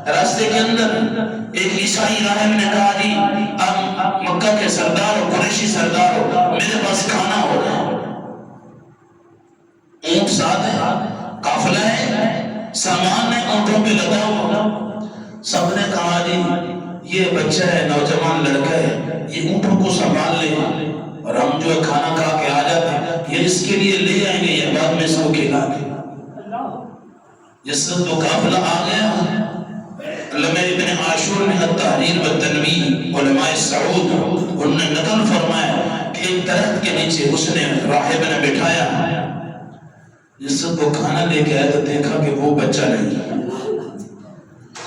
راستے کے اندر ایک عیسائی راہب نے کہا جی آپ مکہ کے سردار ہو، قریشی سردار ہو، میرے پاس کھانا ہو رہا ہے، اونٹ ساتھ ہے، قافلہ ہے، سامان ہے اونٹوں پہ لدا ہوا۔ سب نے کہا جی یہ بچہ ہے، نوجوان لڑکا ہے، یہ اونٹوں کو سنبھال لے اور ہم جو ہے کھانا کھا کے آ جاتے ہیں، یہ اس کے لیے لے آئیں گے، یہ بعد میں اس کو کھلا دیں۔ جس وقت وہ قافلہ آ گیا، علامہ ابن عاشور نے التحریر والتنویر علماء سعود انہوں نے نقل فرمایا کہ ایک درخت کے نیچے اس نے راہب نے بٹھایا۔ جس وقت وہ کھانا لے کے آیا تو دیکھا کہ وہ بچہ نہیں،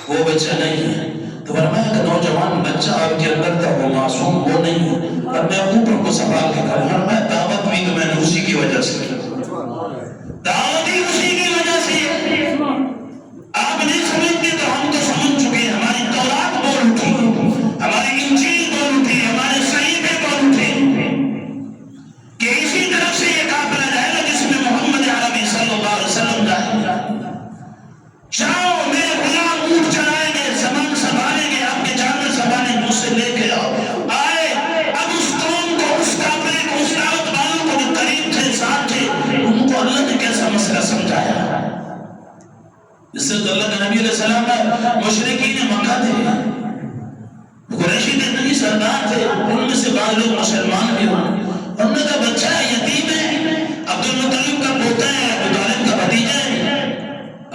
وہ بچہ نہیں ہے، تو فرمایا کہ نوجوان بچہ آپ کے اندر تھا، وہ معصوم وہ نہیں ہے، اور میں اوپر کو سنبھال کے کھڑا ہوں۔ میں دعوت بھی تو میں نے اسی کی وجہ سے کی، دعوت ہی اسی کی وجہ سے۔ آپ نہیں سمجھتے تو ہم تو سمجھ چکے ہیں، ہماری تورات بول اٹھی، ہماری انجیل بول اٹھی، ہمارے صحیفے بول اٹھے کہ اسی طرف سے یہ قافلہ جائے گا جس میں محمد عربی صلی اللہ علیہ وسلم جائے گا۔ جاؤ میرے غلام اونٹ چلائیں گے، سامان سنبھالیں گے، آپ کے جانور سنبھالیں گے، اسے لے کے آؤ۔ آئے، اب اس قوم کو، اس قافلے کو، اس دعوت والوں کو جو قریب تھے، ساتھ تھے، ان کو اللہ نے کیسا مسئلہ سمجھایا۔ جس سے اللہ کے نبی علیہ السلام مشرکین مکہ تھے، قریشی تھے، نہیں سردار تھے، ان میں سے بعض لوگ مسلمان بھی ہوئے۔ انہوں نے کہا بچہ ہے، یتیم ہے، عبد المطلب کا پوتا ہے، ابو طالب کا بھتیجا ہے،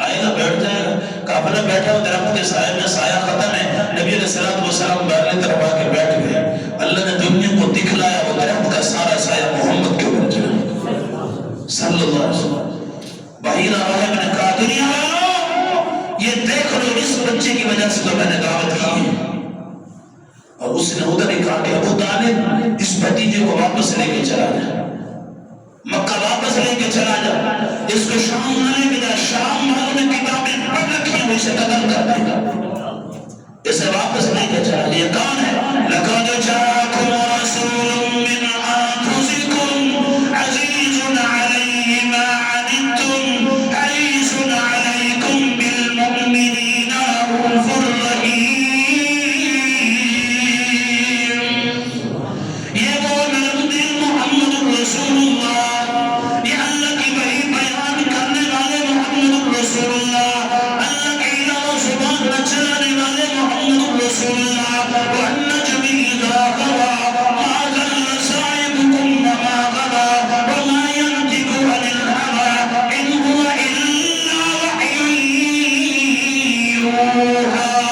آئے گا بیٹھ جائے گا۔ قافلہ بیٹھا ہو درخت کے سائے میں، سایہ ختم ہے، نبی علیہ السلام باہرلی طرف آ کے بیٹھ گئے۔ اللہ نے دنیا کو دکھلایا، وہ درخت کا سارا سایہ محمد کے اوپر چلا صلی اللہ علیہ وسلم۔ بحیرہ راہب نے کہا دنیا والوں یہ دیکھ لو، اس بچے کی وجہ سے تو میں نے دعوت کی ہے۔ اور اس نے ادھر ہی کہا کہ ابو طالب اس بھتیجے کو واپس لے کے چلا جا، مکہ واپس لے کے چلا جا، اس کو شام نہ لے کے جا، شام والوں نے کتابیں پڑھ رکھی ہیں، اسے قتل کر دے گا، اسے واپس لے کے چلا۔ یہ کون ہے؟ لَقَدْ جَاءَكُمْ رَسُولٌ مِّنْ أَنفُسِكُمْ عَزِيزٌ عَلَيْهِ مَا عَنِتُّمْ حَرِيصٌ عَلَيْكُمْ بِالْمُؤْمِنِينَ رَءُوفٌ رَحِيمٌ۔ یہ وہ نرم دل محمد رسول اللہ، یہ اللہ کی وحی بیان کرنے والے محمد رسول اللہ، اللہ کی الہ زبان نہ چلانے والے محمد رسول اللہ۔ وَالنَّجْمِ إِذَا هَوَىٰ مَا ضَلَّ صَاحِبُكُمْ وَمَا غَوَىٰ وَمَا يَنطِقُ عَنِ الْهَوَىٰ إِنْ هُوَ إِلَّا وَحْيٌ يُوحَىٰ۔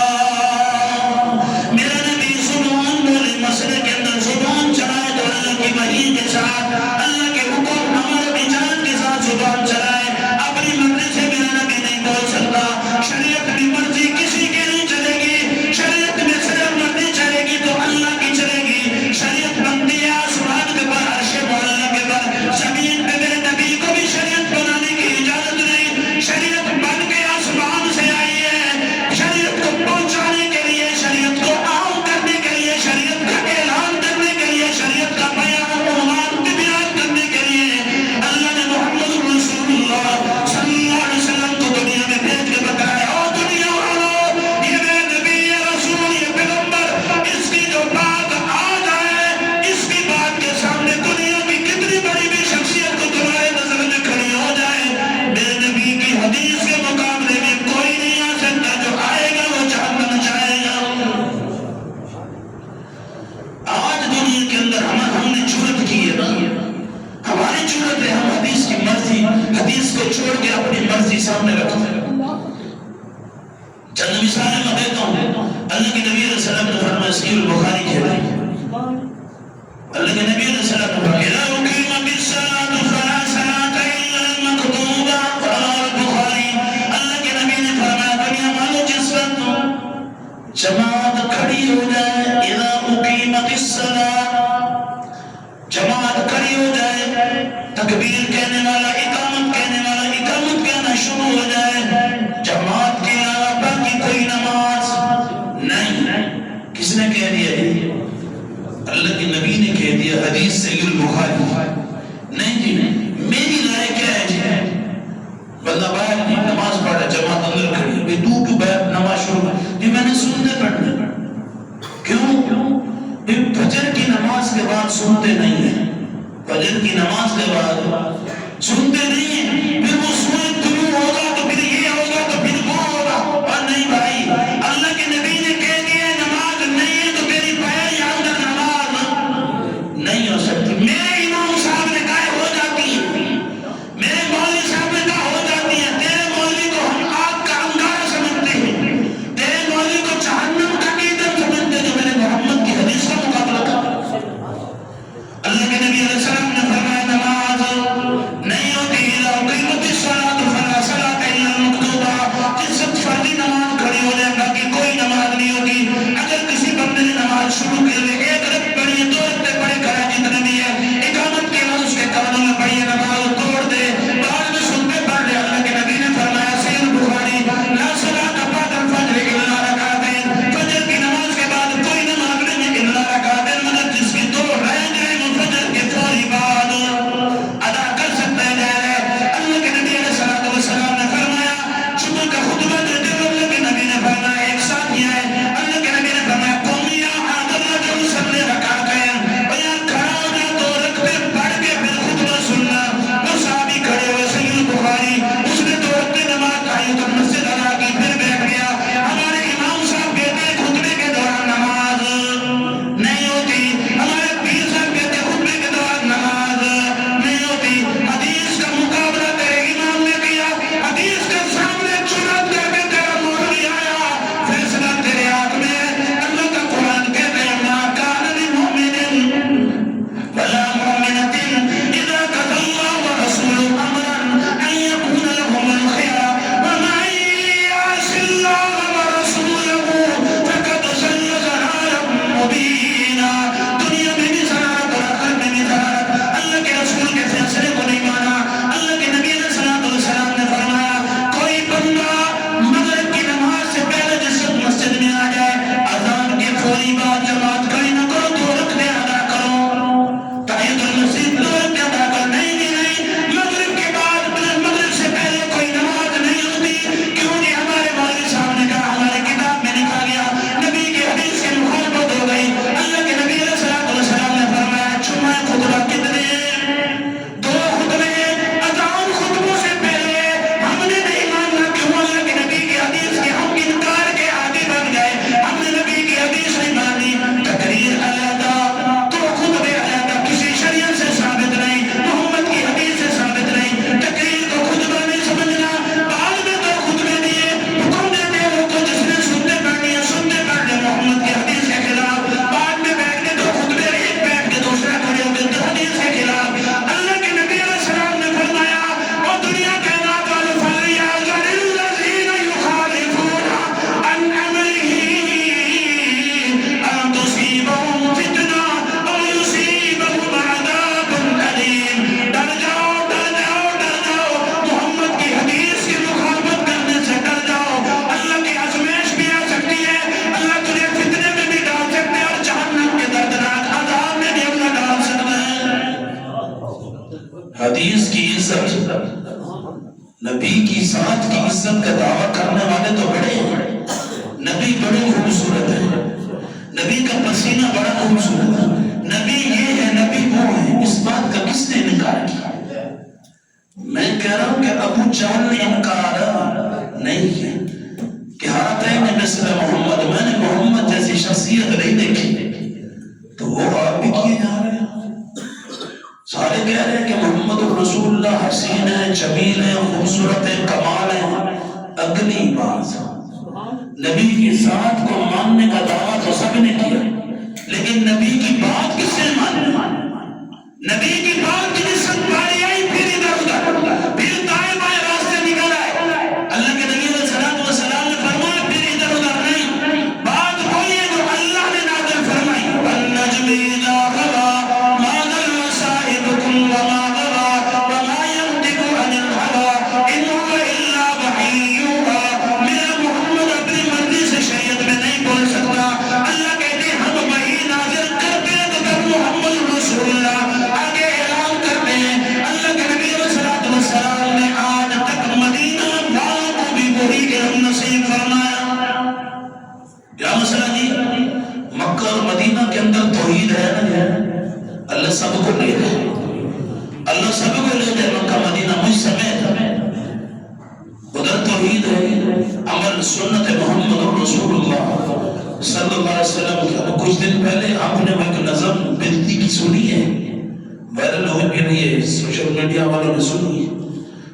میرا نبی زبان بولے، مسئلے کے اندر زبان چلائے تو اللہ کی وحی کے ساتھ، اللہ کے حکم امر بجان کے ساتھ زبان چلائے۔ اپنی مرضی سے میرا نبی نہیں بول سکتا، شریعت میں مرضی کسی کی نہیں چلے گی، شریعت میں صرف مرضی چلے گی تو اللہ کی چلے گی۔ شریعت بنتی ہے آسمان کے پر، عرش مولا کے پر، زمین پہ میرے نبی کو بھی شریعت بنانے کی اجازت نہیں۔ شریعت بن کے آسمان سے آئی ہے، شریعت کو پہنچانے کے لیے، شریعت کو عام کرنے کے لیے، شریعت کا اعلان کرنے کے لیے، شریعت کا بیان بیان کرنے کے لیے اللہ نے محمد رسول اللہ صلی اللہ علیہ وسلم کو دنیا میں بھیج کے بتایا، او دنیا والوں یہ میرے نبی، یہ رسول، یہ پیغمبر، اس کی جو بات آ جائے، اس کی بات کے سامنے دنیا کی کتنی بڑی بھی شخصیت کو تمہارے نظر میں کھڑی ہو جائے، میرے نبی کی حدیث کے مقابلے میں کوئی نہیں آ سکتا، جو آئے گا وہ جہنم جائے گا۔ آج دنیا کے اندر ہم نے جرأت کی ہے نا، ہماری جرأت ہے، ہم حدیث کی مرضی، حدیث کو چھوڑ کے اپنی مرضی سامنے رکھتے ہیں۔ چند مثالیں میں دیتا ہوں۔ اللہ کے نبی علیہ السلام نے فرمایا، صحیح البخاری کے ہے، اللہ کے نبی علیہ السلام نے فرمایا اِذَا أُقِيمَتِ الصَّلَاةُ فَلَا صَلَاةَ إِلَّا الْمَكْتُوبَةَ، رواه البخاری۔ اللہ کے نبی نے فرمایا دنیا والوں جس وقت جماعت کھڑی ہو جائے، اِذَا أُقِيمَتِ الصَّلَاةُ، جماعت کھڑی ہو جائے، تکبیر کہنے والا، اقامت کہنے والا اقامت کہنا شروع ہو جائے، جماعت کے علاوہ باقی کوئی نماز نہیں۔ کس نے کہہ دیا یہ؟ اللہ کے نبی نے کہہ دیا، حدیث صحیح البخاری۔ نہیں جی نہیں، میری رائے کیا ہے جی؟ بندہ باہر نہیں، نماز پڑھا، جماعت اندر کھڑی، تو باہر نماز شروع بعد سنتے نہیں ہیں، فجر کی نماز کے بعد سنتے نہیں ہیں، پھر وہ سورج طلوع ہوگا تو پھر یہ ہوگا تو پھر وہ ہوگا. اور نہیں بھائی، اللہ کے نبی نے کہہ دیا نماز نہیں ہے تو تیری پیر یا اندر نماز نہیں ہو سکتی. میرے امام صاحب نے کہا ہو جاتی ہے، میرے مولوی صاحب نے کہا ہو جاتی ہے. تیرے مولوی کو ہم آگ کا انگارہ سمجھتے ہیں، تیرے مولوی کو جہنم کا ایندھن سمجھتے ہیں جو میرے محمد کی حدیث کا مقابلہ کرتا ہے. اللہ کے نبی علیہ السلام نے فرمایا نماز نہیں ہوتی اذا اقیمت الصلاۃ فلا صلاۃ الا المکتوبہ. جس وقت فرضی نماز کھڑی ہو جائے باقی کوئی نماز نہیں ہوگی. اگر کسی بندے نے نماز شروع کر لی، ایک رکعت پڑھی ہے، 2 رکعتیں پڑھے کرا جتنے بھی ہے، اقامت کے بعد اس کے کانوں میں پڑھی ہے نماز توڑ دے، بعد میں سنتے پڑھ لے. اللہ کے نبی نے فرمایا صحیح البخاری لا صلاۃ بعد الفجر الا رکعتین. فجر کی نماز کے بعد کوئی نماز نہیں ہے الا رکعتین، مگر جس کی 2 رہ جائے وہ فجر کے فوری بعد ادا کر سکتا ہے. اللہ کے نبی علیہ الصلوۃ والسلام نے فرمایا جمعہ کا خطبہ دیتے ہوئے اللہ کے نبی نے فرمایا ایک ساتھ یہ ہے، اللہ کے نبی نے فرمایا قوم یا هذا الرجل صلی رکعتین، اور یہاں کھڑا ہو جا 2 رکعتیں پڑھ کے پھر خطبہ سننا. وہ صحابی کھڑے ہوئے، صحیح البخاری، اس نے 2 رکعتیں نماز پڑھی تو مسجد ادا کی پھر بیٹھ گیا. ہمارے امام صاحب کہتے ہیں خطبے کے دوران نماز نہیں ہوتی، ہمارے پیر صاحب کہتے ہیں خطبے کے دوران نماز نہیں ہوتی. حدیث کا مقابلہ تیرے امام نے کیا، حدیث کے سامنے جرأت کر کے تیرا مولوی آیا، فیصلہ تیرے ہاتھ میں ہے. اللہ کا قرآن کہتے ہیں ما کان للمؤمن ولا مؤمنة اذا قضى الله ورسوله امرا ان يكون لهم الخيار ومن يعص الله ورسوله فقد ضل ضلالا مبينا. دنیا میں بھی ضلالت اور آخرت میں بھی ضلالت. اللہ کے رسول کے فیصلے کو نہیں مانا. اللہ کے نبی علیہ الصلوۃ والسلام نے فرمایا کوئی بندہ مغرب کی نماز سے پہلے جس وقت مسجد میں آ جائے، اذان کے فوری بعد جماعت کھڑی نہ کرو، 2 رکعتیں ادا کرو، تحیۃ المسجد 2 رکعتیں ادا کرو. نہیں مغرب کے بعد مغرب سے پہلے کوئی نماز نہیں ہوتی، کیونکہ ہمارے مولوی صاحب نے کہا ہمارے کتاب میں لکھا گیا، نبی کی حدیث کی مخالفت ہو گئی. اللہ کے نبی علیہ الصلوۃ والسلام نے فرمایا جمعہ خطبہ کتنے ہیں؟ 2 خطبے ہیں. اذان خطبوں سے پہلے ہم نے نہیں ماننا. کیوں؟ اللہ کے نبی کی حدیث کے ہم انکار کے عادی بن گئے، ہم نے نبی کی حدیث نہیں مانی. تقریر علیحدہ، 2 خطبے علیحدہ، کسی شریعت سے ثابت نہیں، محمد کی حدیث سے ثابت نہیں. تقریر کو خطبہ نہیں سمجھنا. بعد میں 2 خطبے دیے، حکم دیتے ہیں لوگوں کو جس نے سنتے پڑھنی ہے سنتے پڑھ لے محمد کی حدیث کے خلاف. بعد میں بیٹھ کے 2 خطبے، ایک بیٹھ کے دوسرا کھڑے ہو کے حدیث کے خلاف. اللہ کے نبی علیہ السلام نے فرمایا اور دنیا کائنات والے فلیحذر الذین یخالفون عن امرہ ان تصیبہم فتنہ او یصیبہم عذاب الیم. ڈر جاؤ ڈر جاؤ ڈر جاؤ، محمد کی حدیث کی مخالفت کرنے سے ڈر جاؤ. اللہ کی آزمائش بھی آ سکتی ہے، اللہ تجھے فتنے میں بھی ڈال سکتے ہیں اور جہنم کے دردناک عذاب میں بھی اللہ ڈال سکتا ہے. حدیث کی عزت، نبی کی ذات کی عزت کا دعویٰ کرنے والے تو بڑے ہیں. نبی بڑے خوبصورت ہیں، نبی کا پسینہ بڑا خوبصورت ہے، نبی یہ ہے نبی وہ ہے. اس بات کا کس نے انکار کیا؟ میں کہہ رہا ہوں کہ ابو جہل نے انکار نہیں کیا کہ ہاتین مثل محمد، میں نے محمد جیسی شخصیت نہیں دیکھی. تو وہ آپ بھی کیے جا رہے ہیں. سارے کہہ رہے ہیں کہ محمد رسول اللہ حسین ہے، جمیل ہے، خوبصورت ہے، کمال ہے. اگلی بات، نبی کی ذات کو ماننے کا دعویٰ تو سب نے کیا، لیکن نبی کی بات کس نے مانی؟ نبی کی بات کی نسبت باری آئی پھر ادھر ادھر، پھر دائیں بائیں راستے نکل آئے. اللہ کے نبی علیہ الصلوۃ والسلام نے فرمایا پھر ادھر ادھر نہیں، بات وہی ہے جو اللہ نے نازل فرمائی. والنجم اذا ہوا ما ضل صاحبکم وما غوى وما ينطق عن الهوى ان هو الا وحی یوحی. میرا محمد اپنی مرضی سے شریعت میں نہیں بول سکتا. اللہ کہتے ہیں ہم وحی نازل کرتے ہیں تو تب محمد رسول اللہ آگے اعلان کرتے ہیں. اللہ کے نبی علیہ الصلوۃ والسلام نے آج تک مدینہ والوں کو بھی وحی علم نصیب فرمایا. کیا مسئلہ جی؟ مکہ اور مدینہ کے اندر توحید ہے نا؟ اللہ سب کو لے جائے، اللہ سب کو لے جائے مکہ مدینہ مجھ سمیت۔ ادھر توحید ہے، عمل سنت محمد رسول اللہ صلی اللہ علیہ وسلم کی۔ اب کچھ دن پہلے آپ نے وہ ایک نظم بنتی کی سنی ہے، وائرل ہوئی بھی نہیں ہے، سوشل میڈیا والوں نے سنی ہے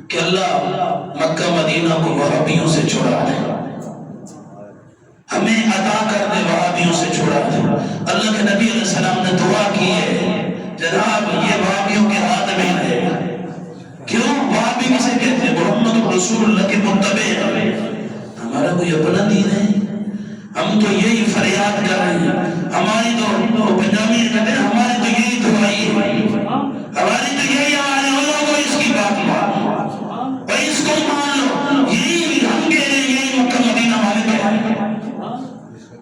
کہ اللہ مکہ مدینہ کو وہابیوں سے چھڑا دے، ہمیں عطا کر دے، وہابیوں سے چھڑا دے۔ اللہ کے نبی علیہ السلام نے دعا کی ہے جناب یہ وہابیوں کے ہاتھ میں رہے گا۔ کیوں؟ وہابی کسے کہتے ہیں؟ محمد رسول اللہ کے متبع۔ ہمارا کوئی اپنا دین ہے؟ ہم تو یہی فریاد کر رہے ہیں، ہماری تو پنجابی کہتے ہیں ہماری تو یہی دعائی ہے، ہماری تو یہی ہمارے لوگوں کو اس کی بات مان بھائی، اس کو مان لو، یہی ہم کہہ رہے ہیں، یہی مکہ مدینہ والے کہہ رہے ہیں۔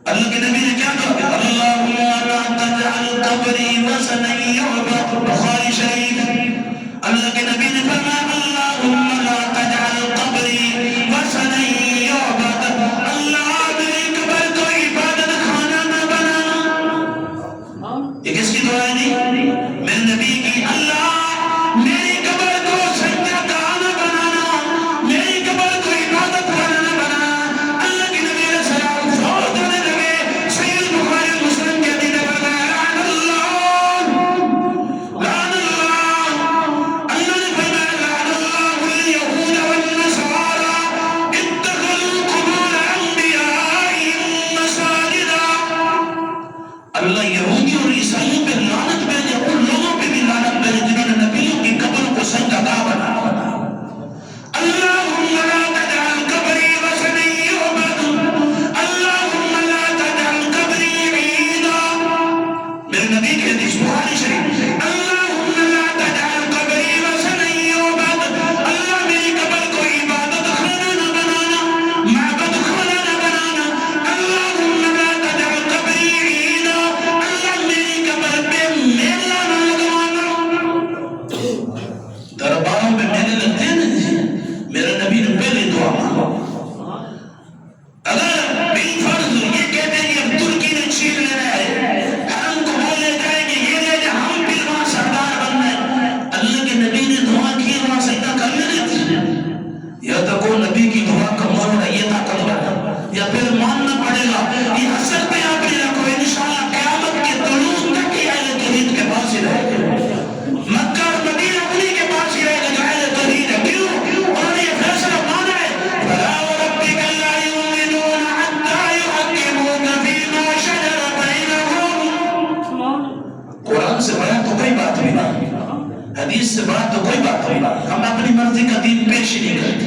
اللہ کے نبی نے کیا کہا؟ اللہم لا تجعل قبری وثنا یعبد، بخاری شریف۔ اللہ کے نبی نے فرمایا اللہم لا تجعل قبری وثنا یعبد، اللہ میری قبر کو عبادت خانہ نہ بنا۔ یہ کس کی دعا ہے؟ نہیں میرے نبی کی، اللہ میری قبر کو سجدہ گاہ نہ بنانا، میری قبر کو عبادت خانہ نہ بنانا۔ اللہ کے نبی علیہ السلام فوت ہونے لگے، صحیح بخاری مسلم کے حدیث میں فرمایا لعن اللہ، لعن اللہ، اللہ نے فرمایا لعن اللہ الیہود والنصارى اتخذوا قبور انبیائهم مساجدا۔ اللہ یہودی اور عیسائیوں پہ لعنت بھیجے، ان لوگوں پہ بھی لعنت بھیجے جنہوں نے نبیوں کی قبر کو سجدہ گاہ بنا۔ اللہم لا تجعل قبری وثنا یعبد، اللہم لا تجعل قبری عیدا۔ میرے نبی کے حدیث بخاری شریف، اللہم لا تجعل قبری وثنا یعبد، اللہ میری قبر کو عبادت خانہ نہ بنانا، معبد خانہ نہ بنانا۔ اللہم لا تجعل قبری عیدا، اللہ میری قبر پہ میلہ نہ لگوانا۔ درباروں پہ میلے لگتے ہیں نا، میرے نبی نے پہلے دعا مانگا۔ اگر بالفرض یہ کہتے ہیں کہ اب ترکی نے چھین لینا ہے، حرم کو وہ لے جائیں گے، یہ لے جائیں، ہم پھر وہاں سردار بن رہے، اللہ کے نبی نے دعا کی وہاں سجدہ کر لینے تھی۔ یا تو کوئی نبی کی دعا کمزور ہے، یہ طاقتور ہے، یا پھر ماننا پڑے گا۔ یہ حسد پہ آپ نے رکھو، انشاءاللہ قیامت کے طلوع تک یہ اہل توحید کے پاس ہی رہے گا۔ مکہ اور مدینہ انہی کے پاس ہی رہے گا جو اہل توحید ہے۔ کیوں؟ انہوں نے یہ فیصلہ مانا ہے فَلَا وَرَبِّكَ لَا يُؤْمِنُونَ حَتَّىٰ يُحَكِّمُوكَ فِيمَا شَجَرَ بَيْنَهُمْ۔ قرآن سے بڑا تو کوئی بات بھی نہیں، حدیث سے بڑا تو کوئی بات بھی نہیں، ہم اپنی مرضی کا دین پیش ہی نہیں کرتے۔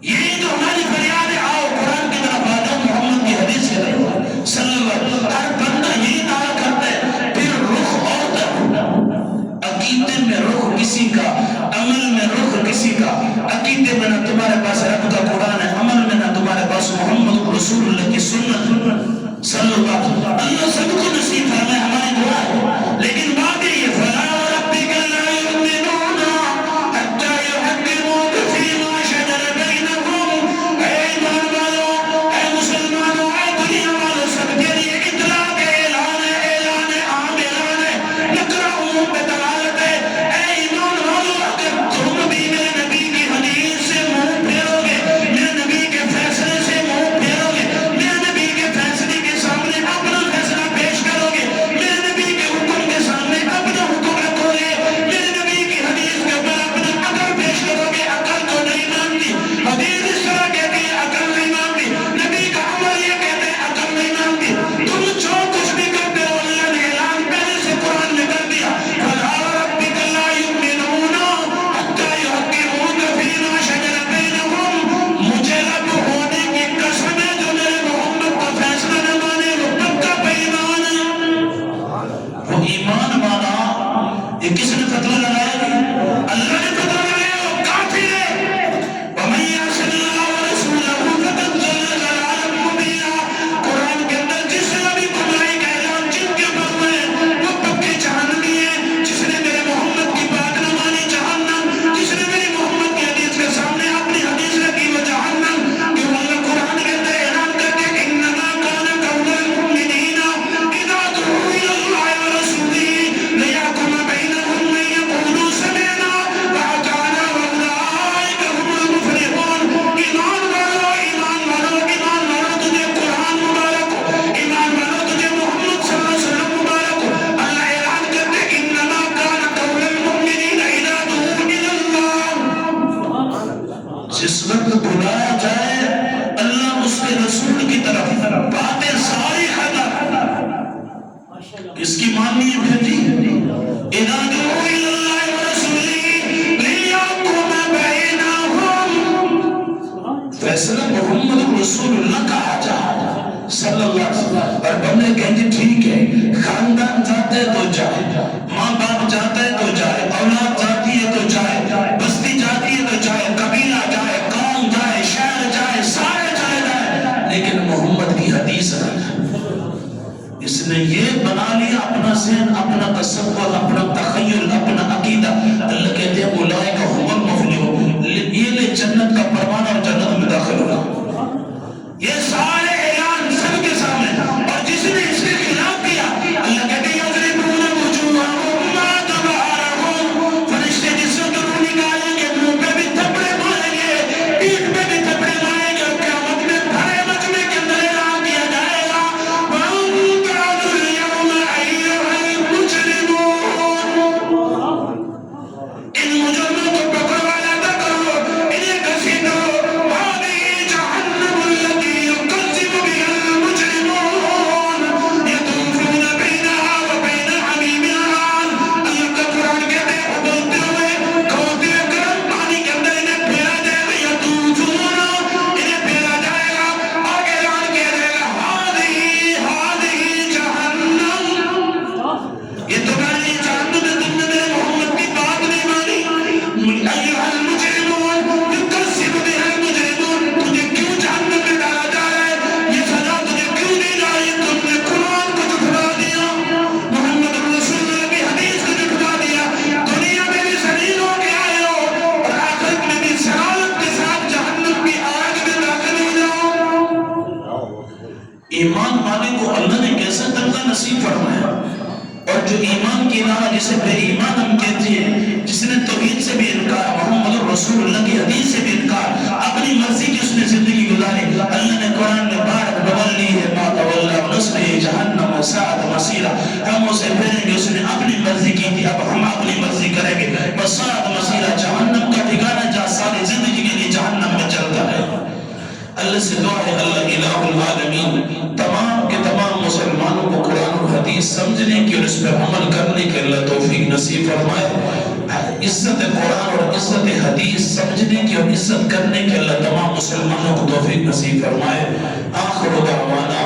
یہی تو ہماری فریاد ہے، آؤ قرآن کی طرف آ جاؤ، محمد کی حدیث کی طرف صلی اللہ علیہ وسلم۔ ہر بندہ یہی دعویٰ کرتا ہے، پھر رخ اور طرف، عقیدے میں رخ کسی کا، عمل میں رخ کسی کا۔ عقیدے میں نہ تمہارے پاس رب کا قرآن ہے، عمل میں نہ تمہارے پاس محمد رسول اللہ کی سنت صلی اللہ علیہ وسلم۔ اللہ سب کو نصیب فرمائے، ہماری دعا ہے۔ لیکن بات یہ فَلَا وَرَبِّكَ لَا يُؤْمِنُونَ حَتَّىٰ يُحَكِّمُوكَ فِيمَا شَجَرَ بَيْنَهُمْ۔ اے ایمان والوں، اے مسلمانوں، اے دنیا والوں، سب کے لیے اطلاع کے اعلان ہے، اعلان عام اعلان ہے، نقرہ عموم پہ دلالت ہے۔ اے ایمان والوں، اگر تم بھی میرے نبی کی حدیث سے منہ پھیرو گے، میرے نبی کے فیصلے سے منہ پھیرو گے، میرے نبی کے فیصلے کے سامنے اپنا فیصلہ پیش کرو گے، صلی اللہ علیہ وسلم. اور بندے کہیں جی ٹھیک ہے، خاندان جاتا ہے تو جائے، ماں باپ جاتا ہے تو جائے، اولاد جاتی ہے تو جائے، بستی جاتی ہے تو جائے، قبیلہ جائے، قوم جائے، شہر جائے، سارے جائے، لیکن محمد کی حدیث ہے. اس نے یہ بنا لیا اپنا ذہن، اپنا تصور، اپنا تخیل، اپنا عقیدہ. اللہ کہتے ہیں اولئک هم المفلحون، یہ لے جنت کا پروانہ اور جنت میں داخل ہوگا. یہ سارے اعلان سب کے سامنے. اور جس نے اس کے خلاف کیا، اللہ کہتے ہیں یضربون وجوہہم وادبارہم، فرشتے جس سے دروں نکالیں گے، منہ پہ بھی تھپڑے ماریں گے، پیٹھ پہ بھی تھپڑے ماریں گے. اور قیامت میں بھرے مجمع کے اندر اعلان کیا جائے گا وَانْتَعْدُ الْيَوْمَ أَيُّهَا الْمُجْرِمُونَ. ان مجرموں کو پکڑ والا نہ کرو، انہیں گھسیٹو. هَذِهِ جَهَنَّمُ الَّتِي يُكَذِّبُ بِهَا الْمُجْرِمُونَ يَطُوفُونَ بَيْنَهَا وَبَيْنَ حَمِيمٍ آنٍ. اللہ کا قرآن کہتے ہیں ابلتے ہوئے کھولتے ہوئے گرم پانی کے اندر انہیں پھیرا جائے گا. یطوفون، انہیں پھیرا جائے گا. آگے اعلان کیا جائے گا هَذِهِ جَهَنَّمُ، یہ تمہاری جہنم ہے، تم نے میرے محمد کی بات نہیں مانی. ایھا المجرمون یکذب بها المجرمون، تجھے کیوں جہنم میں ڈالا جا رہا ہے؟ یہ سزا تجھے کیوں دی جا رہی ہے؟ تم نے قرآن کو جھٹلا دیا، محمد رسول اللہ کی حدیث کو جھٹلا دیا. دنیا میں بھی ذلیل ہو کے آئے ہو اور آخرت میں بھی ذلالت کے ساتھ جہنم کی آگ میں داخل ہو جاؤ. ایمان والے کو اللہ نے کیسا درجہ نصیب فرمایا. اور جو ایمان کی راہ جسے بے ایمان ہم کہتے ہیں، جس نے توحید سے بھی انکار، محمد رسول اللہ کی حدیث سے بھی انکار، اپنی مرضی کی اس نے زندگی گزاری. اللہ نے قرآن میں بارک نولیہ ما تولی ونصلہ جہنم وساءت مصیرا، ہم اسے پھیریں گے، اس نے اپنی مرضی کی تھی، اب ہم اپنی مرضی کریں گے. وساءت مصیرا، جہنم کا ٹھکانہ جہاں ساری زندگی کے لیے جہنم میں چلتا ہے. اللہ سے دعا ہے اللہ الہ العالمین تمام کے تمام مسلمانوں کو قرآن و حدیث سمجھنے کی اور اس پر عمل کرنے کے اللہ توفیق نصیب فرمائے. عزت قرآن اور عزت حدیث سمجھنے کی اور عزت کرنے کے اللہ تمام مسلمانوں کو توفیق نصیب فرمائے. آخر دعوانا